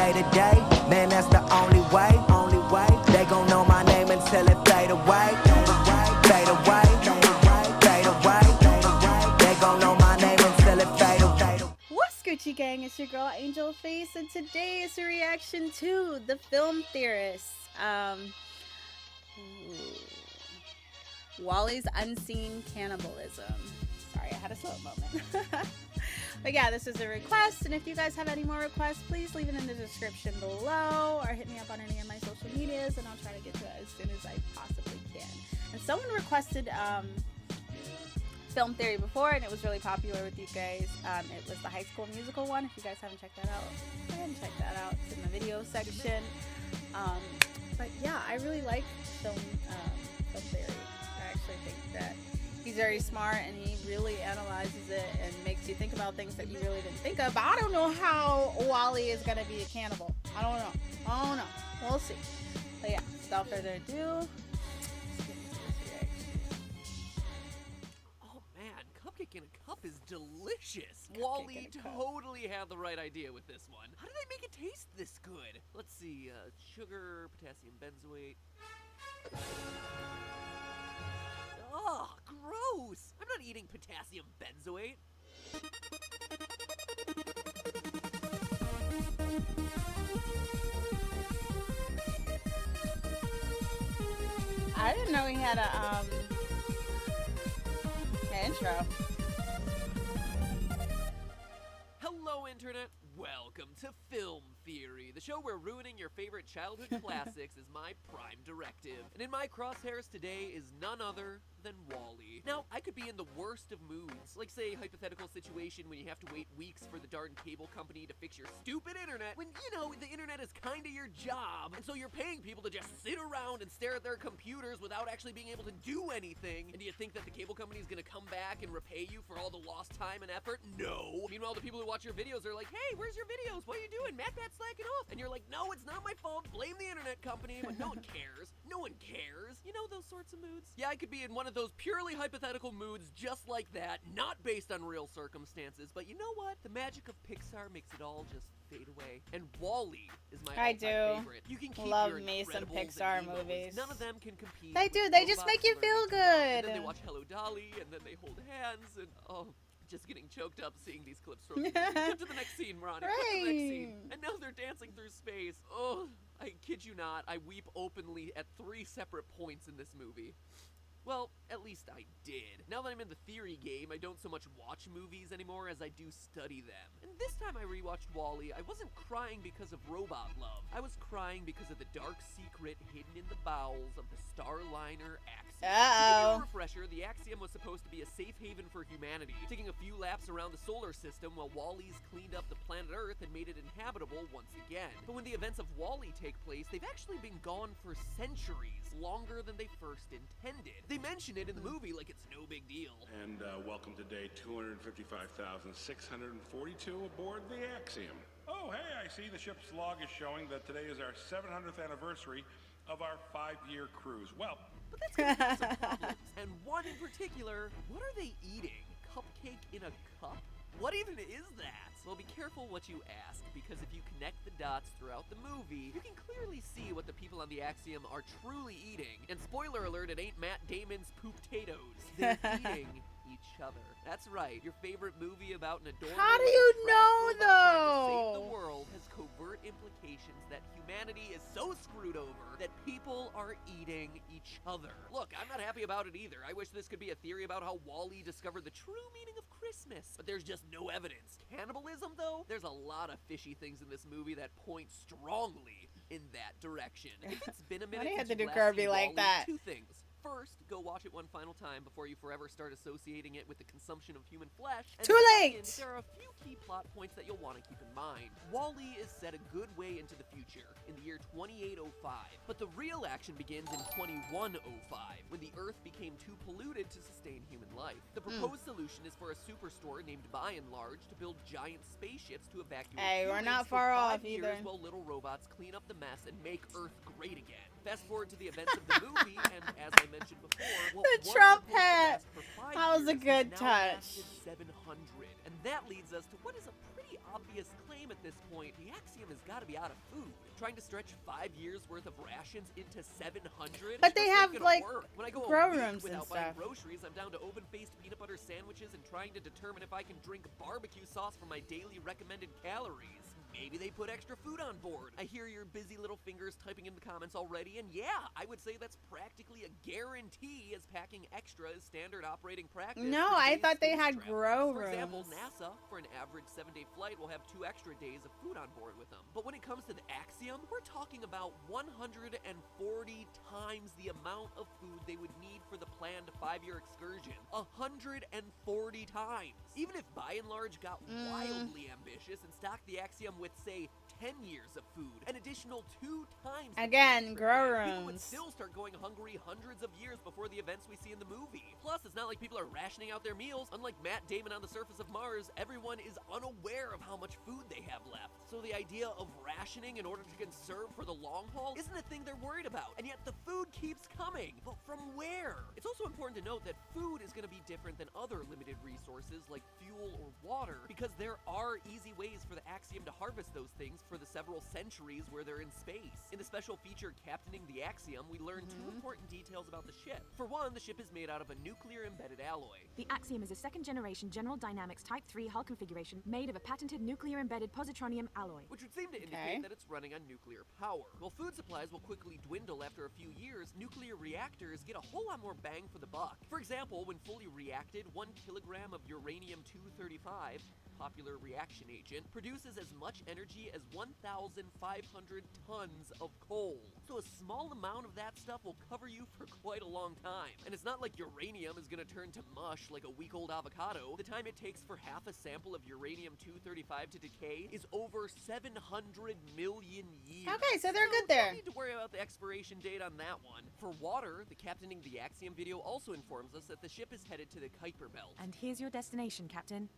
day to day, man, that's the only way. They gon' know my name until it fade away. Fade away, fade away. They gon' know my name until it fade away. What's Gucci Gang? It's your girl Angelface, and today is a reaction to The Film Theorist. Wally's Unseen Cannibalism. Sorry, I had a slow moment. But yeah, this is a request, and if you guys have any more requests, please leave it in the description below or hit me up on any of my social medias, and I'll try to get to it as soon as I possibly can. And someone requested film theory before, and it was really popular with you guys. It was the High School Musical one. If you guys haven't checked that out, go ahead and check that out. It's in the video section. But yeah, I really like film theory. I actually think that he's very smart, and he really analyzes it and makes you think about things that you really didn't think of. But I don't know how Wally is going to be a cannibal. I don't know. We'll see. But yeah, without further ado, let's get into this reaction. Oh man, cupcake in a cup is delicious. Wally totally had the right idea with this one. How did they make it taste this good? Let's see, sugar, potassium benzoate. Ugh, gross! I'm not eating potassium benzoate. I didn't know he had an intro. Hello, Internet. Welcome to Film Theory, the show where ruining your favorite childhood classics is my prime directive. And in my crosshairs today is none other than Wally. Now, I could be in the worst of moods, like say hypothetical situation when you have to wait weeks for the darn cable company to fix your stupid internet, when, you know, the internet is kinda your job, and so you're paying people to just sit around and stare at their computers without actually being able to do anything. And do you think that the cable company is gonna come back and repay you for all the lost time and effort? No. Meanwhile, the people who watch your videos are like, hey, where's your videos? What are you doing? MatPat's slacking off. And you're like, no, it's not my fault. Blame the internet company. But no one cares. No one cares. You know those sorts of moods? Yeah, I could be in one of those purely hypothetical moods just like that, not based on real circumstances. But you know what? The magic of Pixar makes it all just fade away. And Wall-E is my all-time favorite. You can keep love your me some Incredibles Pixar and Emos. movies. None of them can compete. They do. with They just robots make you learning feel to talk. And good. then they watch Hello Dolly, and then they hold hands, and oh, just getting choked up seeing these clips from Cut to the next scene, Ronnie. Cut to the next scene. And now they're dancing through space. Oh, I kid you not, I weep openly at 3 separate points in this movie. Well, at least I did. Now that I'm in the theory game, I don't so much watch movies anymore as I do study them. And this time I rewatched Wall-E, I wasn't crying because of robot love. I was crying because of the dark secret hidden in the bowels of the Starliner Axiom. To give you a refresher, the Axiom was supposed to be a safe haven for humanity, taking a few laps around the solar system while Wall-E's cleaned up the planet Earth and made it inhabitable once again. But when the events of Wall-E take place, they've actually been gone for centuries, longer than they first intended. They mention it in the movie like it's no big deal. And welcome to day 255,642 aboard the Axiom. Oh, hey, I see the ship's log is showing that today is our 700th anniversary of our 5-year cruise. Well, but that's gonna have some problems. And one in particular, what are they eating? Cupcake in a cup? What even is that? Well, be careful what you ask, because if you connect the dots throughout the movie, you can clearly see what the people on the Axiom are truly eating. And spoiler alert, it ain't Matt Damon's poop-tatoes. They're eating each other. That's right, your favorite movie about an adorable How do you know, trying to though? save the world has covert implications that humanity is so screwed over that people are eating each other. Look, I'm not happy about it either. I wish this could be a theory about how Wall-E discovered the true meaning of Christmas, but there's just no evidence. Cannibalism, though? There's a lot of fishy things in this movie that point strongly in that direction. If it's been a minute, Why do you have since to you do last Kirby seen like Wall-E, that? 2 things. First, go watch it one final time before you forever start associating it with the consumption of human flesh. And Too late! second, there are a few key plot points that you'll want to keep in mind. Wall-E is set a good way into the future, in the year 2805, but the real action begins in 2105, when the Earth became too polluted to sustain human life. The proposed solution is for a superstore named By and Large to build giant spaceships to evacuate Hey, we're humans not far for 5 off years either. while little robots clean up the mess and make Earth great again. Fast forward to the events of the movie, and as I mentioned before, what The was Trump supposed to hat. last for 5 That was a years good has now touch. lasted 700. And that leads us to what is a pretty obvious claim at this point. The Axiom has got to be out of food. Trying to stretch 5 years worth of rations into 700? But they Just have, ain't gonna like, work. When I go grow a week rooms and without buying stuff. groceries, I'm down to open-faced peanut butter sandwiches and trying to determine if I can drink barbecue sauce for my daily recommended calories. Maybe they put extra food on board. I hear your busy little fingers typing in the comments already, and yeah, I would say that's practically a guarantee, as packing extra is standard operating practice. No, for I today's thought they space had travelers. grow For example, rooms. NASA, for an average 7-day flight, will have 2 extra days of food on board with them. But when it comes to the Axiom, we're talking about 140 times the amount of food they would need for the planned 5-year excursion. 140 times. Even if by and large got wildly ambitious and stocked the Axiom with, say, 10 years of food, an additional 2 times the Again, food grow trip, people would rooms. still start going hungry hundreds of years before the events we see in the movie. Plus, it's not like people are rationing out their meals. Unlike Matt Damon on the surface of Mars, everyone is unaware of how much food they have left. So the idea of rationing in order to conserve for the long haul isn't a thing they're worried about. And yet the food keeps coming. But from where? It's also important to note that food is going to be different than other limited resources like fuel or water, because there are easy ways for the Axiom to harvest those things for the several centuries where they're in space. In the special feature Captaining the Axiom, we learn 2 important details about the ship. For one, the ship is made out of a nuclear-embedded alloy. The Axiom is a second-generation General Dynamics Type 3 hull configuration made of a patented nuclear-embedded positronium alloy. Which would seem to indicate Okay. that it's running on nuclear power. While food supplies will quickly dwindle after a few years, nuclear reactors get a whole lot more bang for the buck. For example, when fully reacted, 1 kilogram of uranium-235, popular reaction agent, produces as much energy as 1,500 tons of coal. So a small amount of that stuff will cover you for quite a long time. And it's not like uranium is gonna turn to mush like a week-old avocado. The time it takes for half a sample of uranium-235 to decay is over 700 million years. Okay, so they're good Don't there. need to worry about the expiration date on that one. For water, the Captaining the Axiom video also informs us that the ship is headed to the Kuiper Belt. And here's your destination, Captain.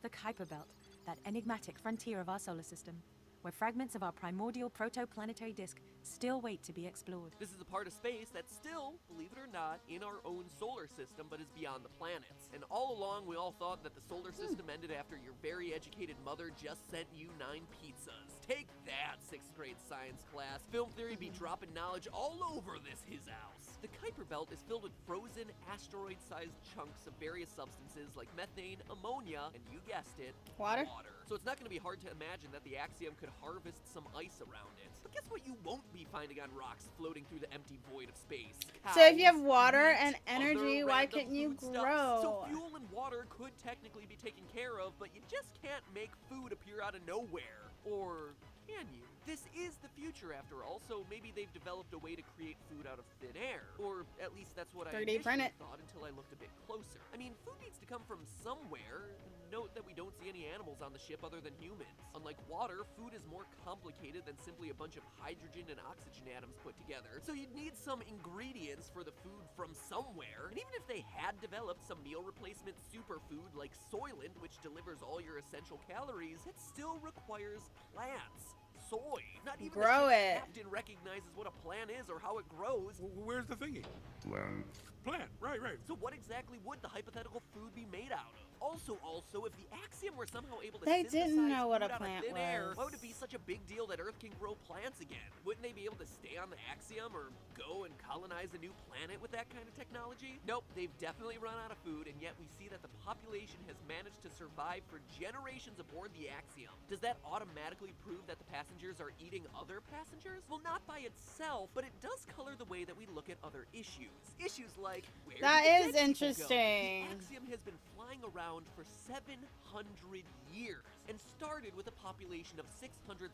The Kuiper Belt, that enigmatic frontier of our solar system, where fragments of our primordial protoplanetary disk still wait to be explored. This is a part of space that's still, believe it or not, in our own solar system, but is beyond the planets. And all along, we all thought that the solar system ended after your very educated mother just sent you 9 pizzas. Take that, 6th grade science class. Film theory be dropping knowledge all over this his house. The Kuiper Belt is filled with frozen, asteroid-sized chunks of various substances like methane, ammonia, and you guessed it, Water? So it's not going to be hard to imagine that the Axiom could harvest some ice around it. But guess what you won't be finding on rocks floating through the empty void of space? So if you have Cows, water meat, and energy, other why random couldn't you foodstuffs. grow? So fuel and water could technically be taken care of, but you just can't make food appear out of nowhere. Or can you? This is the future after all, so maybe they've developed a way to create food out of thin air. Or at least that's what I 3D print initially it. thought until I looked a bit closer. I mean, food needs to come from somewhere. Note that we don't see any animals on the ship other than humans. Unlike water, food is more complicated than simply a bunch of hydrogen and oxygen atoms put together. So you'd need some ingredients for the food from somewhere. And even if they had developed some meal replacement superfood like Soylent, which delivers all your essential calories, it still requires plants. Soy. Not even Grow the ship's it. captain recognizes what a plant is or how it grows. Where's the thingy? Plant. Right. So what exactly would the hypothetical food be made out of? Also, if the Axiom were somehow able to They synthesize didn't know what food a out of plant thin air, was. why would it be such a big deal that Earth can grow plants again? Wouldn't they be able to stay on the Axiom or go and colonize a new planet with that kind of technology? Nope, they've definitely run out of food, and yet we see that the population has managed to survive for generations aboard the Axiom. Does that automatically prove that the passengers are eating other passengers? Well, not by itself, but it does color the way that we look at other issues. Issues like, where That did the is dead people go? interesting. The Axiom has been flying around for 700 years and started with a population of 600,000.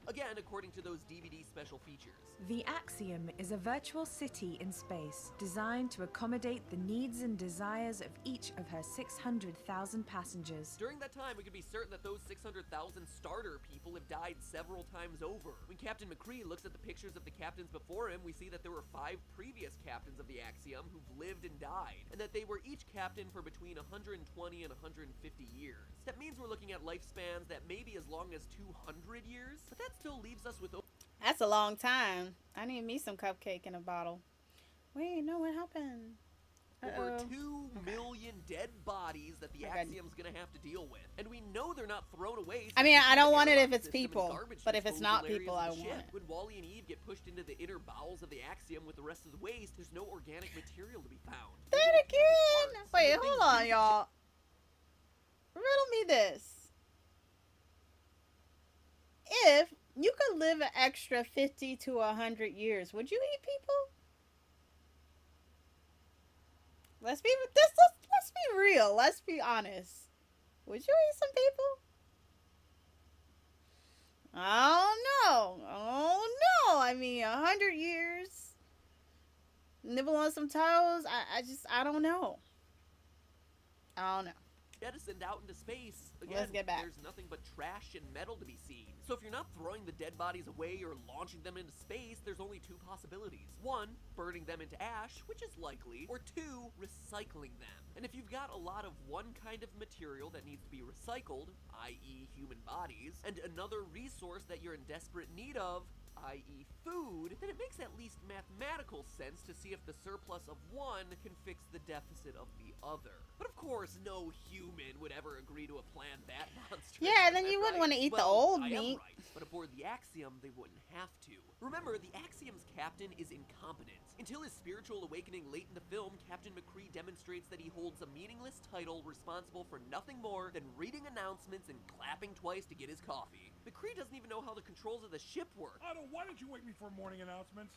Again, according to those DVD special features. The Axiom is a virtual city in space designed to accommodate the needs and desires of each of her 600,000 passengers. During that time, we can be certain that those 600,000 starter people have died several times over. When Captain McCree looks at the pictures of the captains before him, we see that there were 5 previous captains of the Axiom who've lived and died, and that they were each captain for between 120 and 150 years. That means we're looking at lifespans that may be as long as 200 years, but that still leaves us with That's a long time. I need me some cupcake in a bottle. Wait, no, what happened? over Uh-oh. 2 million dead bodies that the Okay. Axiom's gonna have to deal with. And we know they're not thrown away. I mean, since I the don't want it airlock if it's system and people, garbage but if it's disposal not areas people, of I the want ship. it. When Wally and Eve get pushed into the inner bowels of the Axiom with the rest of the waste, there's no organic material to be found. Then Even again, parts, wait, the hold things on, we- y'all. Riddle me this. If you could live an extra 50 to 100 years, would you eat people? Let's be real. Let's be honest. Would you eat some people? I don't know. I mean, 100 years. Nibble on some toes. I don't know. I don't know. jettisoned out into space. Again, Let's get back. there's nothing but trash and metal to be seen. So if you're not throwing the dead bodies away or launching them into space, there's only two possibilities. One, burning them into ash, which is likely, or two, recycling them. And if you've got a lot of one kind of material that needs to be recycled, i.e. human bodies, and another resource that you're in desperate need of, i.e. food, then it makes at least mathematical sense to see if the surplus of one can fix the deficit of the other. But of course, no human would ever agree to a plan that monstrous. Yeah, then am I you wouldn't right? want to eat the Well, old I am meat. right, but aboard the Axiom, they wouldn't have to. Remember, the Axiom's captain is incompetent. Until his spiritual awakening late in the film, Captain McCree demonstrates that he holds a meaningless title responsible for nothing more than reading announcements and clapping twice to get his coffee. McCree doesn't even know how the controls of the ship work. Otto, why did you wake me for morning announcements?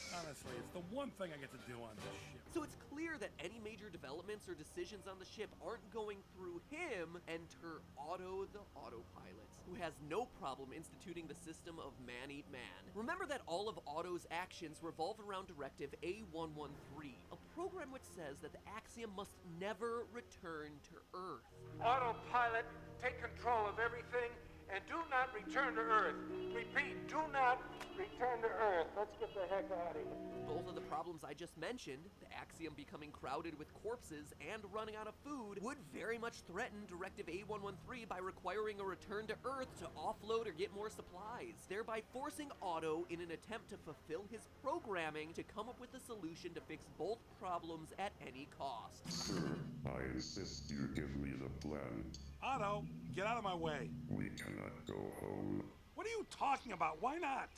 Honestly, it's the one thing I get to do on this ship. So it's clear that any major developments or decisions on the ship aren't going through him. Enter Otto the autopilot, who has no problem instituting the system of man eat man. Remember that all of Otto's actions revolve around directive A113, a program which says that the Axiom must never return to Earth. Autopilot, take control of everything and do not return to Earth. Repeat, do not return to Earth. Let's get the heck out of here. Both of the problems I just mentioned, the Axiom becoming crowded with corpses and running out of food, would very much threaten Directive A113 by requiring a return to Earth to offload or get more supplies, thereby forcing Otto in an attempt to fulfill his programming to come up with a solution to fix both problems at any cost. Sir, I insist you give me the plan. Otto, get out of my way. We cannot go home. What are you talking about? Why not?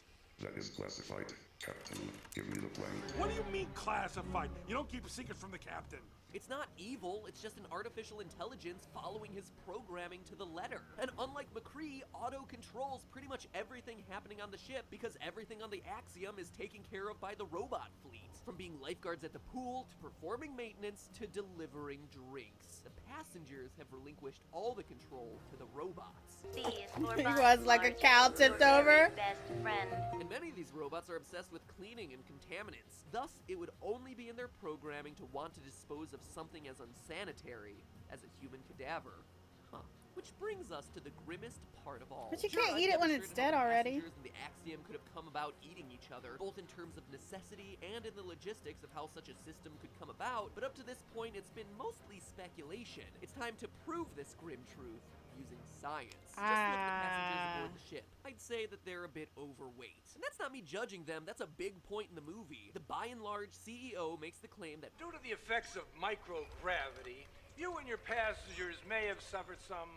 That is classified. Captain, give me the plan. What do you mean classified? You don't keep secrets from the captain. It's not evil, it's just an artificial intelligence following his programming to the letter. And unlike McCree, Otto controls pretty much everything happening on the ship because everything on the Axiom is taken care of by the robot fleet. From being lifeguards at the pool, to performing maintenance, to delivering drinks. The passengers have relinquished all the control to the robots. He was like a accountant over. Best friend. And many of these robots are obsessed with cleaning and contaminants. Thus, it would only be in their programming to want to dispose of something as unsanitary as a human cadaver. Huh. Which brings us to the grimmest part of all. But you Sure, can't I've eat it when it's demonstrated dead how the already. passengers and the Axiom could have come about eating each other, both in terms of necessity and in the logistics of how such a system could come about, but up to this point it's been mostly speculation. It's time to prove this grim truth using science. Just look at the passengers aboard the ship. I'd say that they're a bit overweight. And that's not me judging them, that's a big point in the movie. The by and large CEO makes the claim that Due to the effects of microgravity, you and your passengers may have suffered some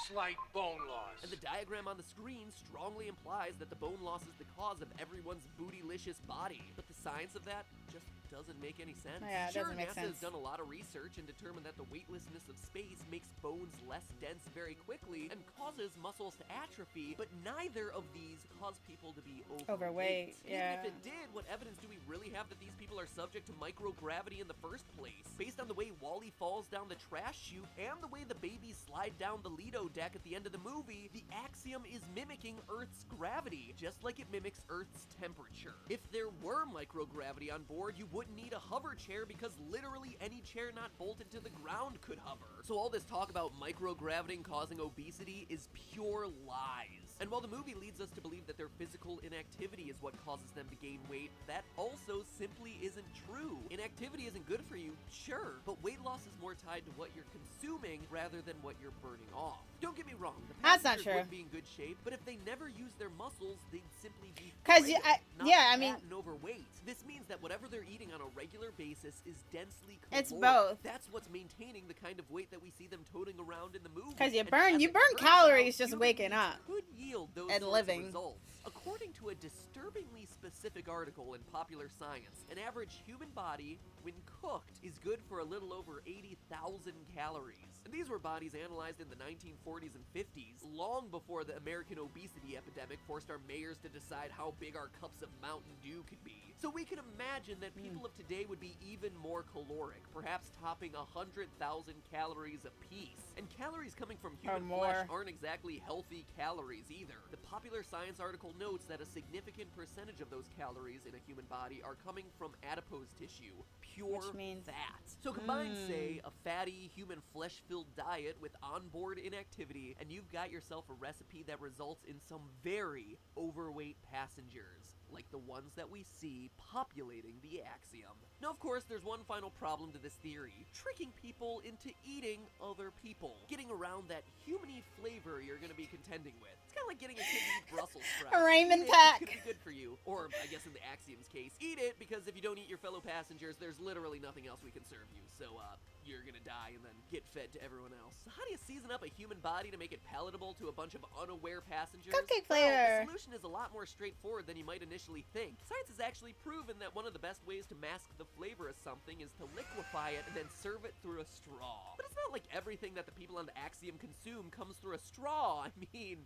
slight bone loss. and the diagram on the screen strongly implies that the bone loss is the cause of everyone's bootylicious body. But the science of that just doesn't make any sense. Yeah, it Sure, doesn't make NASA has sense. done a lot of research and determined that the weightlessness of space makes bones less dense very quickly and causes muscles to atrophy, but neither of these cause people to be overweight. yeah. Even if it did, what evidence do we really have that these people are subject to microgravity in the first place? Based on the way Wally falls down the trash chute and the way the babies slide down the Lido deck at the end of the movie, the Axiom is mimicking Earth's gravity, just like it mimics Earth's temperature. If there were microgravity on board, you wouldn't need a hover chair because literally any chair not bolted to the ground could hover. So all this talk about microgravity causing obesity is pure lies. And And while the movie leads us to believe that their physical inactivity is what causes them to gain weight, that also simply isn't true. Inactivity isn't good for you, sure, but weight loss is more tied to what you're consuming rather than what you're burning off. Don't get me wrong, the That's not passengers true. would be in good shape, but if they never use their muscles, they'd simply be 'Cause frail, not yeah, I fat mean- and overweight. This means that whatever they're eating on a regular basis is densely caloric. It's both. That's what's maintaining the kind of weight that we see them toting around in the movie. 'Cause you And burn- as you it burn turns calories out, just human waking meat up could yield those and sorts living. of results. According to a disturbingly specific article in Popular Science, an average human body, when cooked, is good for a little over 80,000 calories. And these were bodies analyzed in the 1940s and 50s, long before the American obesity epidemic forced our mayors to decide how big our cups of Mountain Dew could be. So we can imagine that people of today would be even more caloric, perhaps topping 100,000 calories apiece. And calories coming from human flesh more. aren't exactly healthy calories either. The Popular Science article notes that a significant percentage of those calories in a human body are coming from adipose tissue, pure Which means- fat. So combine, say, a fatty, human flesh-filled diet with onboard inactivity, and you've got yourself a recipe that results in some very overweight passengers, like the ones that we see populating the Axiom. Now, of course, there's one final problem to this theory: tricking people into eating other people. Getting around that humany flavor you're going to be contending with. It's kind of like getting a kid to eat Brussels sprouts. A Raymond Eat it, pack. It's going to be good for you. Or, I guess in the Axiom's case, eat it, because if you don't eat your fellow passengers, there's literally nothing else we can serve you. So, you're going to die and then get fed to everyone else. So how do you season up a human body to make it palatable to a bunch of unaware passengers? Cupcake Well, flavor. the solution is a lot more straightforward than you might initially think. Science has actually proven that one of the best ways to mask the flavor of something is to liquefy it and then serve it through a straw. But it's not like everything that the people on the Axiom consume comes through a straw. I mean...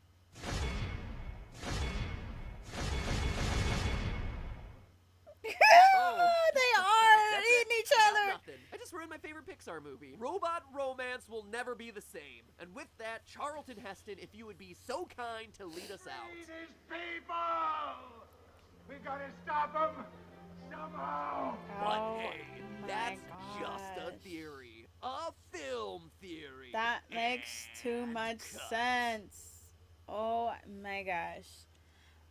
Oh. They are That's eating it. each I got other. nothing. I just ruined my favorite Pixar movie. Robot romance will never be the same. And with that, Charlton Heston, if you would be so kind to lead us out. Free these people! We gotta stop them somehow! But Oh hey, my that's just a gosh. theory. A film theory. That makes too And much cut. sense. Oh my gosh.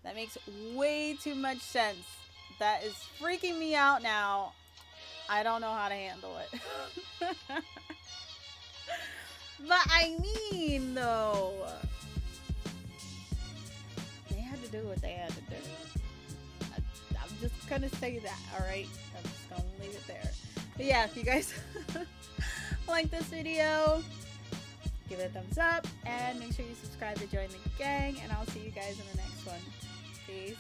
That makes way too much sense. That is freaking me out now. I don't know how to handle it. But I mean, though, they had to do what they had to do. I'm just gonna say that, alright? I'm just gonna leave it there. But yeah, if you guys like this video, give it a thumbs up and make sure you subscribe to join the gang, and I'll see you guys in the next one. Peace.